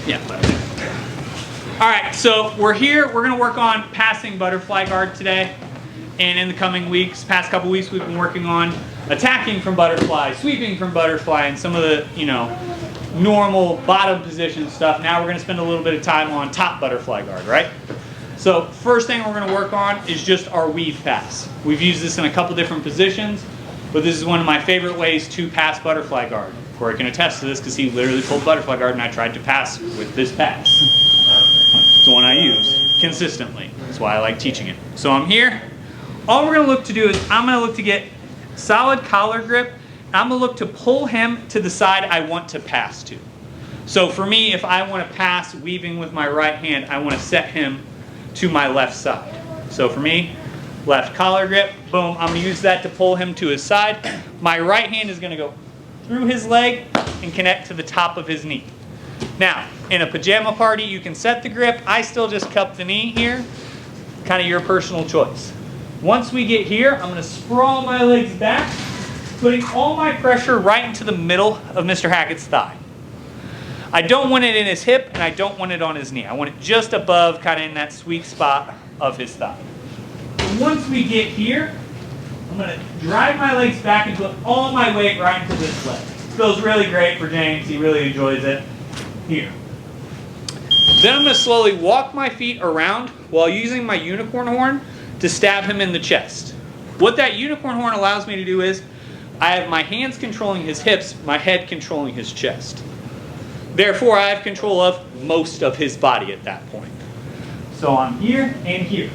Yeah. All right, so we're here. We're gonna work on passing butterfly guard today. And in the coming weeks, past couple weeks, we've been working on attacking from butterfly, sweeping from butterfly, and some of the, normal bottom position stuff. Now we're gonna spend a little bit of time on top butterfly guard, right? So first thing we're gonna work on is just our weave pass. We've used this in a couple different positions, but this is one of my favorite ways to pass butterfly guard. Corey can attest to this because he literally pulled butterfly guard and I tried to pass with this pass. It's the one I use consistently. That's why I like teaching it. So I'm here. All we're gonna look to do is I'm gonna look to get solid collar grip. I'm gonna look to pull him to the side I want to pass to. So for me, if I wanna pass weaving with my right hand, I wanna set him to my left side. So for me, left collar grip, boom, I'm gonna use that to pull him to his side. My right hand is gonna go through his leg and connect to the top of his knee. Now, in a pajama party, you can set the grip. I still just cup the knee here, kind of your personal choice. Once we get here, I'm gonna sprawl my legs back, putting all my pressure right into the middle of Mr. Hackett's thigh. I don't want it in his hip and I don't want it on his knee. I want it just above, kind of in that sweet spot of his thigh. So once we get here, I'm gonna drive my legs back and put all my weight right into this leg. It feels really great for James, he really enjoys it. Here. Then I'm gonna slowly walk my feet around while using my unicorn horn to stab him in the chest. What that unicorn horn allows me to do is, I have my hands controlling his hips, my head controlling his chest. Therefore, I have control of most of his body at that point. So I'm here and here.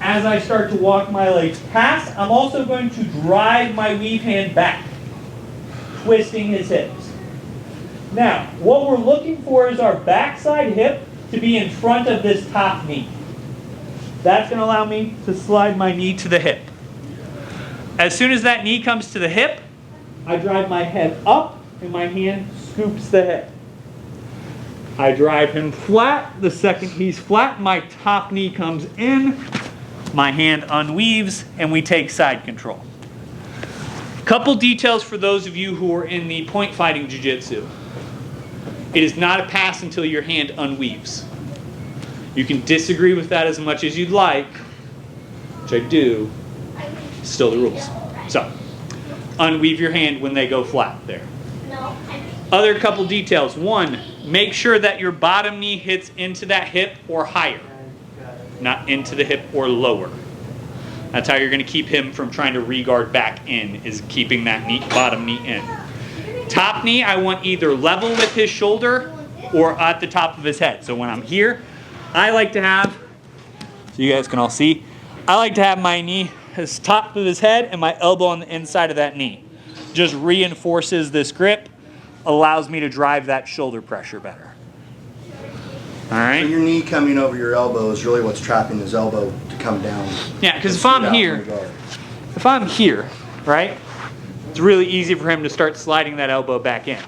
As I start to walk my legs past, I'm also going to drive my weave hand back, twisting his hips. Now, what we're looking for is our backside hip to be in front of this top knee. That's going to allow me to slide my knee to the hip. As soon as that knee comes to the hip, I drive my head up and my hand scoops the head. I drive him flat. The second he's flat, my top knee comes in, my hand unweaves, and we take side control. Couple details for those of you who are in the point fighting jiu-jitsu. It is not a pass until your hand unweaves. You can disagree with that as much as you'd like, which I do, still the rules. So, unweave your hand when they go flat there. Other couple details. One, make sure that your bottom knee hits into that hip or higher, not into the hip or lower. That's how you're going to keep him from trying to re-guard back in, is keeping that knee, bottom knee in. Top knee, I want either level with his shoulder or at the top of his head. So when I'm here, I like to have, so you guys can all see, I like to have my knee as top of his head and my elbow on the inside of that knee. Just reinforces this grip, allows me to drive that shoulder pressure better. All right? So your knee coming over your elbow is really what's trapping his elbow to come down. Yeah, because if I'm here, right, it's really easy for him to start sliding that elbow back in.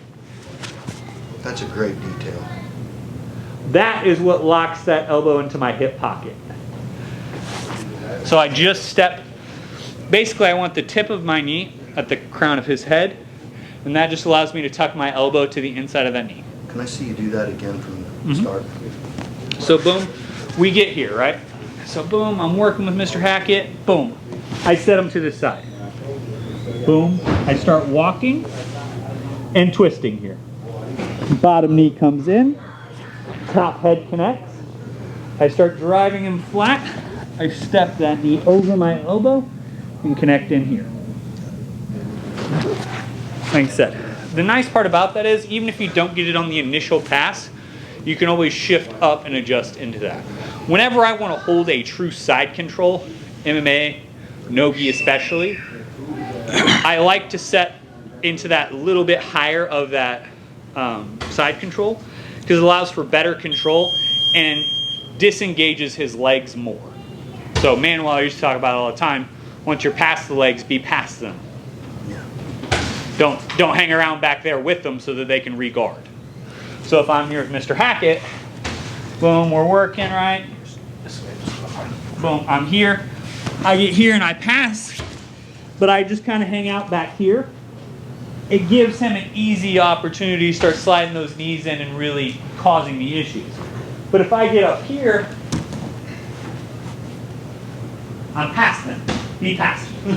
That's a great detail. That is what locks that elbow into my hip pocket. So I just step, basically I want the tip of my knee at the crown of his head, and that just allows me to tuck my elbow to the inside of that knee. Can I see you do that again from the start? So boom, we get here, right? So boom, I'm working with Mr. Hackett, boom. I set him to the side. Boom, I start walking and twisting here. Bottom knee comes in, top head connects. I start driving him flat. I step that knee over my elbow and connect in here. Like I said, the nice part about that is even if you don't get it on the initial pass, you can always shift up and adjust into that. Whenever I want to hold a true side control, MMA, no-gi especially, I like to set into that little bit higher of that side control because it allows for better control and disengages his legs more. So Manuel used to talk about it all the time, once you're past the legs, be past them. Yeah. Don't hang around back there with them so that they can re-guard. So if I'm here with Mr. Hackett, boom, we're working, right? Boom, I'm here. I get here and I pass, but I just kind of hang out back here it gives him an easy opportunity to start sliding those knees in and really causing the issues. But if I get up here, I'm past him. He passed me.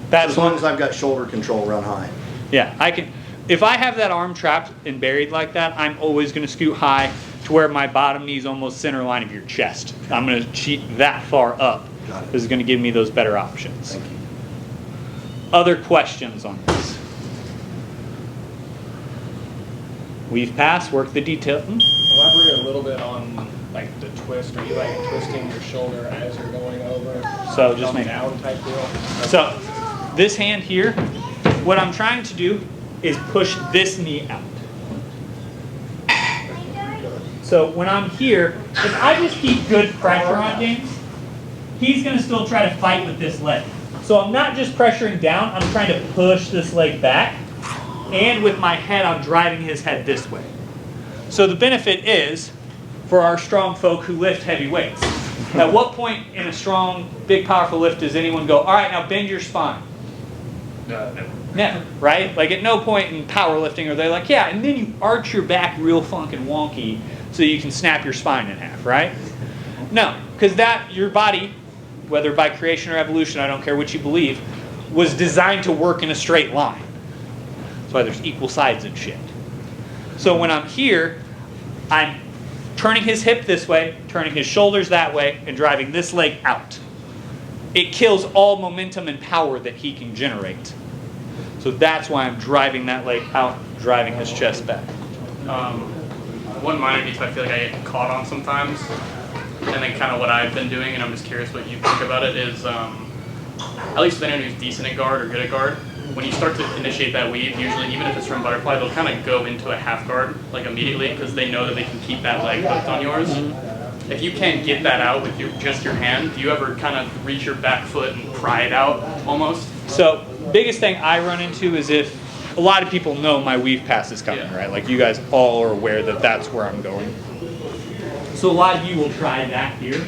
That's As long as I've got shoulder control, run high. Yeah, I can. If I have that arm trapped and buried like that, I'm always going to scoot high to where my bottom knee is almost center line of your chest. I'm going to cheat that far up. Got it. This is going to give me those better options. Thank you. Other questions on this? We've passed, work the detail. Elaborate a little bit on like the twist. Are you like twisting your shoulder as you're going over? So just Come make down type deal. So this hand here, what I'm trying to do is push this knee out. So when I'm here, if I just keep good pressure on James, he's going to still try to fight with this leg. So I'm not just pressuring down, I'm trying to push this leg back. And with my head, I'm driving his head this way. So the benefit is, for our strong folk who lift heavy weights, at what point in a strong, big, powerful lift does anyone go, all right, now bend your spine? Never, right? Like at no point in powerlifting are they like, yeah, and then you arch your back real funkin' wonky so you can snap your spine in half, right? No, because that, your body, whether by creation or evolution, I don't care what you believe, was designed to work in a straight line. That's why there's equal sides and shit. So when I'm here, I'm turning his hip this way, turning his shoulders that way, and driving this leg out. It kills all momentum and power that he can generate. So that's why I'm driving that leg out, driving his chest back. One minor detail I feel like I get caught on sometimes, and then kind of what I've been doing, and I'm just curious what you think about it, is at least with anyone who's decent at guard or good at guard, when you start to initiate that weave, usually even if it's from butterfly, they'll kind of go into a half guard like immediately because they know that they can keep that leg hooked on yours. If you can't get that out with just your hand, do you ever kind of reach your back foot and pry it out almost? So biggest thing I run into is if a lot of people know my weave pass is coming, Yeah. right? Like you guys all are aware that that's where I'm going. So a lot of you will try that here.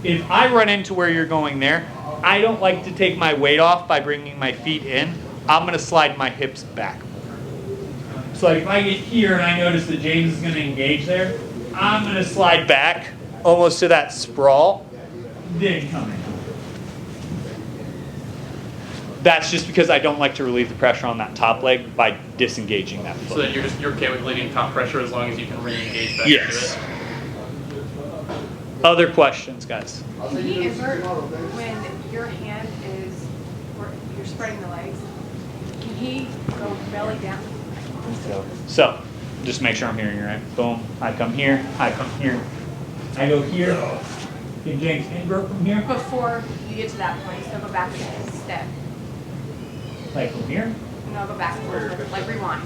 If I run into where you're going there, I don't like to take my weight off by bringing my feet in. I'm going to slide my hips back. So like if I get here and I notice that James is going to engage there, I'm going to slide back almost to that sprawl, then come in. That's just because I don't like to relieve the pressure on that top leg by disengaging that foot. So that you're okay with leaving top pressure as long as you can re-engage back Yes. into it? Other questions, guys? Can he invert when your hand is, or you're spreading the legs? Can he go belly down? So, just make sure I'm hearing you right. Boom. I come here. I come here. I go here. Can James invert from here? Before you get to that point, so go back a step. Like from here? No, go back, like rewind.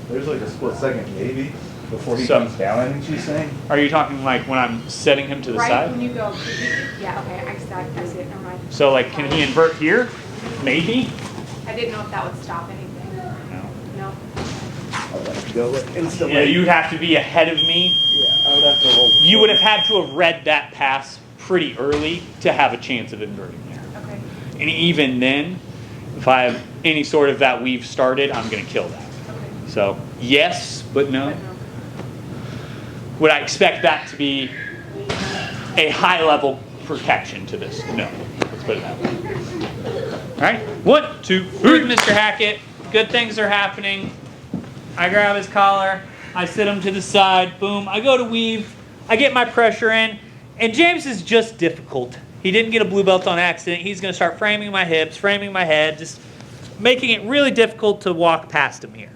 There's like a split second maybe before he So- comes down, I think she's saying. Are you talking like when I'm setting him to the Right side? when you go, yeah, okay, I see it, never mind. So like, can he invert here? Maybe. I didn't know if that would stop anything. No. No. I'll let it go like instantly. Yeah, you'd have to be ahead of me. Yeah, I would have to hold. You would have had to have read that pass pretty early to have a chance of inverting there. Okay. And even then, if I have any sort of that weave started, I'm going to kill that. Okay. So yes, but no. But no. Would I expect that to be a high level protection to this? No. Let's put it that way. All right. 1, 2, 3. Mr. Hackett. Good things are happening. I grab his collar. I sit him to the side. Boom. I go to weave. I get my pressure in. And James is just difficult. He didn't get a blue belt on accident. He's going to start framing my hips, framing my head, just making it really difficult to walk past him here.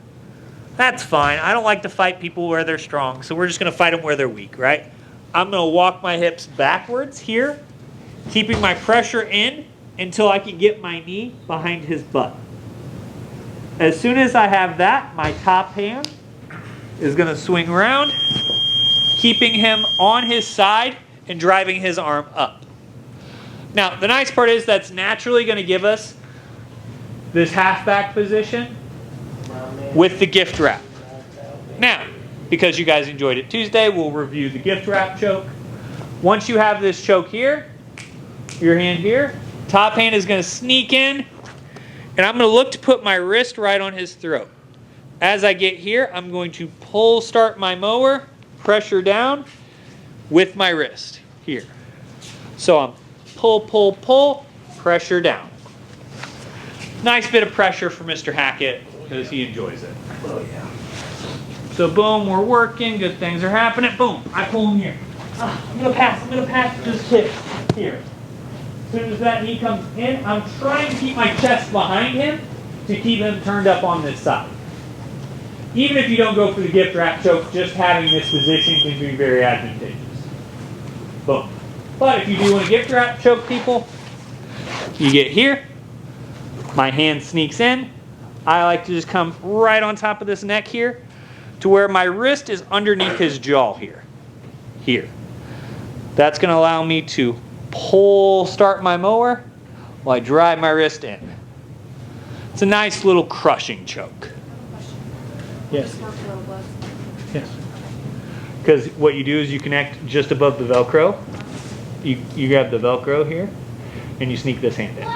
That's fine. I don't like to fight people where they're strong, so we're just going to fight them where they're weak, right? I'm going to walk my hips backwards here, keeping my pressure in until I can get my knee behind his butt. As soon as I have that, my top hand is going to swing around, keeping him on his side and driving his arm up. Now, the nice part is that's naturally going to give us this half-back position with the gift wrap. Now, because you guys enjoyed it Tuesday, we'll review the gift wrap choke. Once you have this choke here, your hand here, top hand is going to sneak in, And I'm going to look to put my wrist right on his throat. As I get here, I'm going to pull start my mower, pressure down with my wrist here. So I'm pull, pressure down. Nice bit of pressure for Mr. Hackett because he enjoys it. Oh yeah. So boom, we're working, good things are happening. Boom, I pull him here. I'm gonna pass this kid here. As soon as that knee comes in, I'm trying to keep my chest behind him to keep him turned up on this side. Even if you don't go for the gift wrap choke, just having this position can be very advantageous. Boom. But if you do want to gift wrap choke people, you get here, my hand sneaks in. I like to just come right on top of this neck here to where my wrist is underneath his jaw here. Here. That's going to allow me to pull start my mower while I drive my wrist in. It's a nice little crushing choke. Yes. Yes. Because what you do is you connect just above the Velcro. You grab the Velcro here and you sneak this hand in.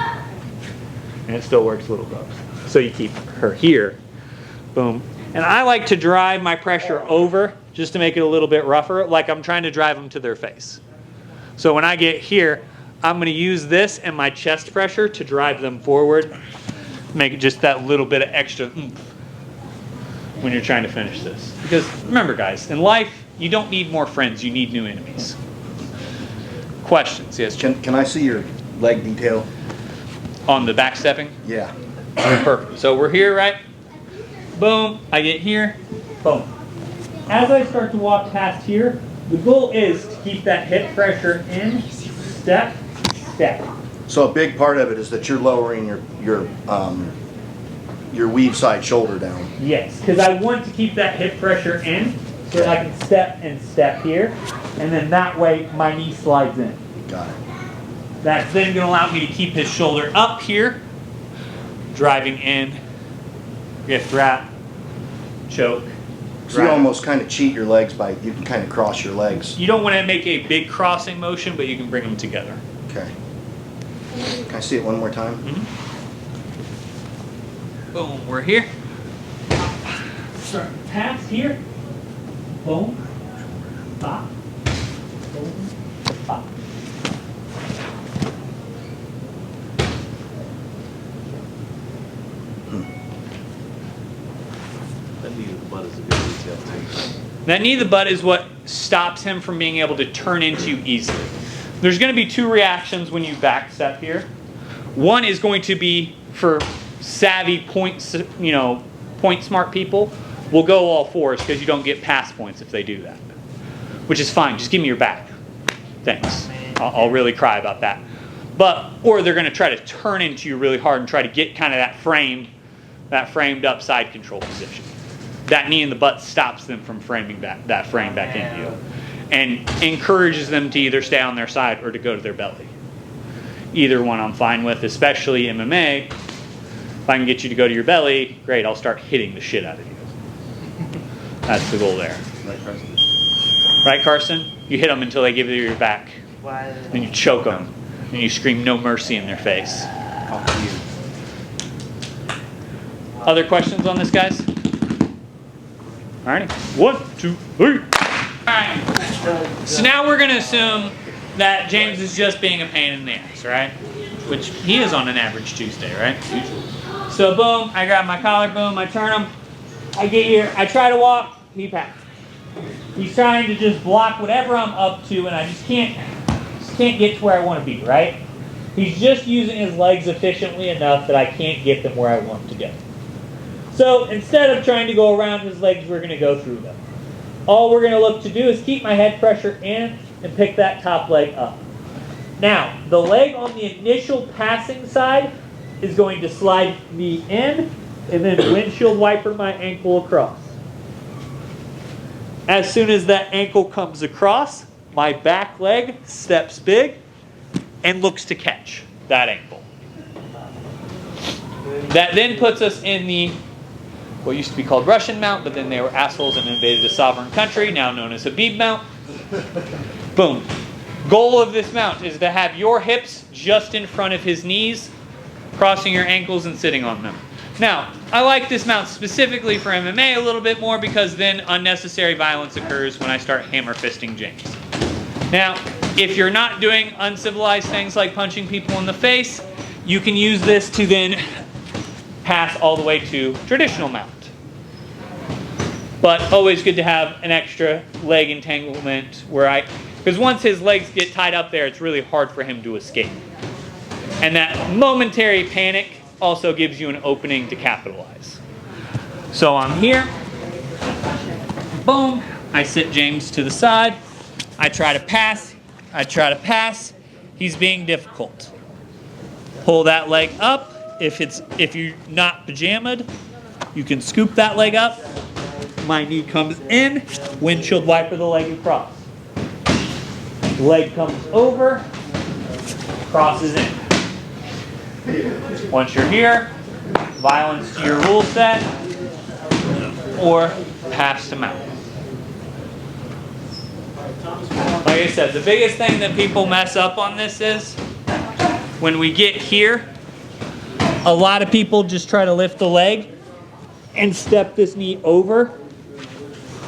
And it still works little gloves. So you keep her here. Boom. And I like to drive my pressure over just to make it a little bit rougher, like I'm trying to drive them to their face. So when I get here, I'm going to use this and my chest pressure to drive them forward. Make it just that little bit of extra oomph when you're trying to finish this. Because remember guys, in life, you don't need more friends, you need new enemies. Questions? Yes, Jim? Can I see your leg detail? On the back stepping? Yeah. Perfect. So we're here, right? Boom, I get here, boom. As I start to walk past here, the goal is to keep that hip pressure in, step, step. So a big part of it is that you're lowering your weave side shoulder down. Yes, because I want to keep that hip pressure in so that I can step and step here, and then that way my knee slides in. Got it. That's then going to allow me to keep his shoulder up here, driving in, gift wrap, choke. So you almost kind of cheat your legs by, you can kind of cross your legs. You don't want to make a big crossing motion, but you can bring them together. Okay. Can I see it one more time? Mm-hmm. Boom, we're here. Start pass here. Boom. Pop. Boom. Pop. That knee to the butt is a good detail too. That knee to the butt is what stops him from being able to turn into you easily. There's going to be two reactions when you back step here. One is going to be for savvy point smart people. Will go all fours because you don't get pass points if they do that, which is fine. Just give me your back. Thanks. I'll really cry about that. Or they're going to try to turn into you really hard and try to get kind of that framed up side control position. That knee in the butt stops them from framing that frame back into you, and encourages them to either stay on their side or to go to their belly. Either one I'm fine with, especially MMA. If I can get you to go to your belly, great, I'll start hitting the shit out of you. That's the goal there. Right, Carson? Right, Carson? You hit them until they give you your back. Then you choke them, and you scream no mercy in their face. Other questions on this, guys? Alrighty. 1, 2, 3. Alright. So now we're going to assume that James is just being a pain in the ass, right? Which he is on an average Tuesday, right? So boom, I grab my collar, boom, I turn him. I get here, I try to walk, he packs. He's trying to just block whatever I'm up to, and I just can't get to where I want to be, right? He's just using his legs efficiently enough that I can't get them where I want to go. So instead of trying to go around his legs, we're going to go through them. All we're going to look to do is keep my head pressure in and pick that top leg up. Now, the leg on the initial passing side is going to slide me in and then windshield wiper my ankle across. As soon as that ankle comes across, my back leg steps big and looks to catch that ankle. That then puts us in the what used to be called Russian mount, but then they were assholes and invaded a sovereign country, now known as Habib mount. Boom. Goal of this mount is to have your hips just in front of his knees crossing your ankles and sitting on them. Now, I like this mount specifically for MMA a little bit more because then unnecessary violence occurs when I start hammer fisting James. Now, if you're not doing uncivilized things like punching people in the face, you can use this to then pass all the way to traditional mount. But always good to have an extra leg entanglement because once his legs get tied up there, it's really hard for him to escape. And that momentary panic also gives you an opening to capitalize. So I'm here, boom, I sit James to the side, I try to pass, he's being difficult. Pull that leg up, if you're not pajamaed, you can scoop that leg up, my knee comes in, windshield wiper the leg across. Leg comes over, crosses in. Once you're here, violence to your rule set, or pass to mount. Like I said, the biggest thing that people mess up on this is when we get here, a lot of people just try to lift the leg and step this knee over,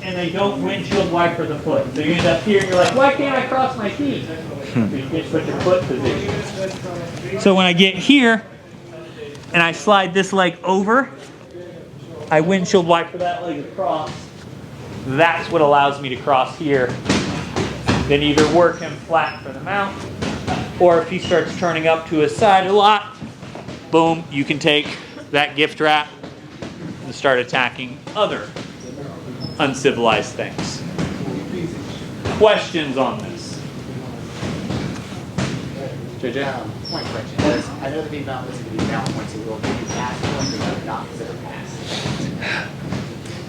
and they don't windshield wiper the foot. So you end up here and you're like, why can't I cross my feet? So you just put your foot position. So when I get here and I slide this leg over, I windshield wiper that leg across. That's what allows me to cross here. Then either work him flat for the mount, or if he starts turning up to his side a lot, boom, you can take that gift wrap and start attacking other uncivilized things. Questions on this? JJ? One question is, I know the beam mount is going to be down points, so will give you pass points or will not consider pass.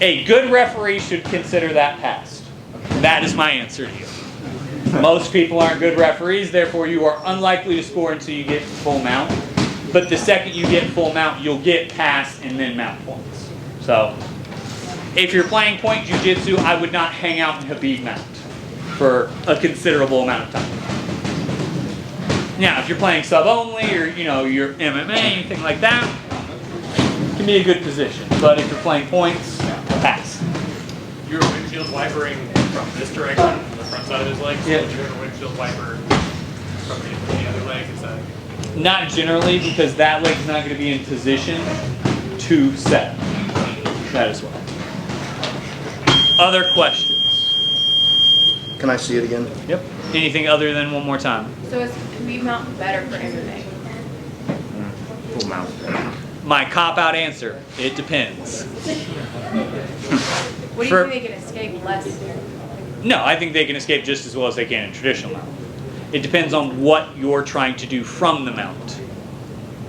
A good referee should consider that passed. That is my answer to you. Most people aren't good referees, therefore you are unlikely to score until you get full mount. But the second you get full mount, you'll get pass and then mount points. So, if you're playing point jiu-jitsu, I would not hang out in Habib mount for a considerable amount of time. Now, if you're playing sub only or your MMA, anything like that, it can be a good position. But if you're playing points, pass. You're windshield wipering from this direction, from the front side of his leg. So Yeah. you're a windshield wiper from the other leg. Is that? Not generally, because that leg's not going to be in position to set. That as well. Other questions? Can I see it again? Yep. Anything other than one more time? So is Habib mount better for MMA? Full mount. My cop-out answer, it depends. What do you think they can escape less? No, I think they can escape just as well as they can in traditional mount. It depends on what you're trying to do from the mount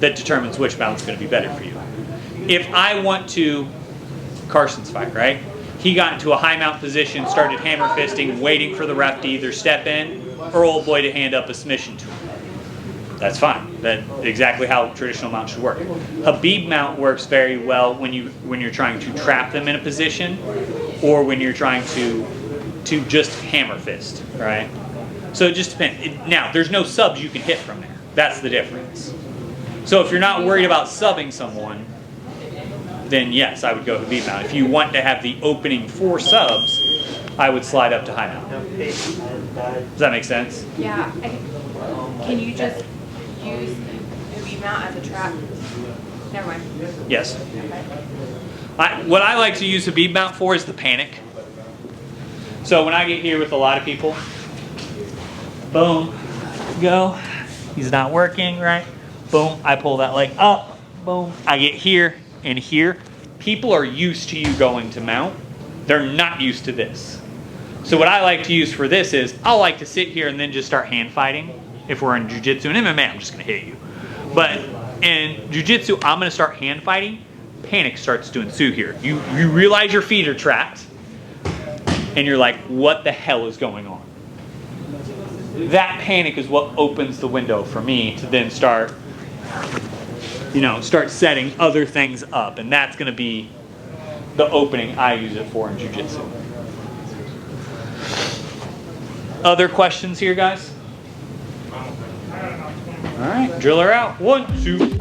that determines which mount's going to be better for you. If I want to, Carson's fight, right? He got into a high mount position, started hammer fisting, waiting for the ref to either step in or old boy to hand up a submission to him. That's fine. That's exactly how traditional mount should work. Habib mount works very well when you're trying to trap them in a position, or when you're trying to just hammer fist, right? So it just depends. Now, there's no subs you can hit from there. That's the difference. So if you're not worried about subbing someone, then yes, I would go Habib mount. If you want to have the opening for subs, I would slide up to high mount. Does that make sense? Yeah. Can you just use Habib mount as a trap? Never mind. Yes. What I like to use Habib mount for is the panic. So when I get here with a lot of people, boom, go. He's not working, right? Boom, I pull that leg up. Boom, I get here and here. People are used to you going to mount. They're not used to this. So what I like to use for this is, I'll like to sit here and then just start hand fighting. If we're in jiu-jitsu and MMA, I'm just gonna hit you. But in jiu-jitsu, I'm gonna start hand fighting. Panic starts to ensue here. You realize your feet are trapped, and you're like, what the hell is going on? That panic is what opens the window for me to then start setting other things up, and that's going to be the opening I use it for in jiu-jitsu. Other questions here, guys? All right, drill her out. 1, 2.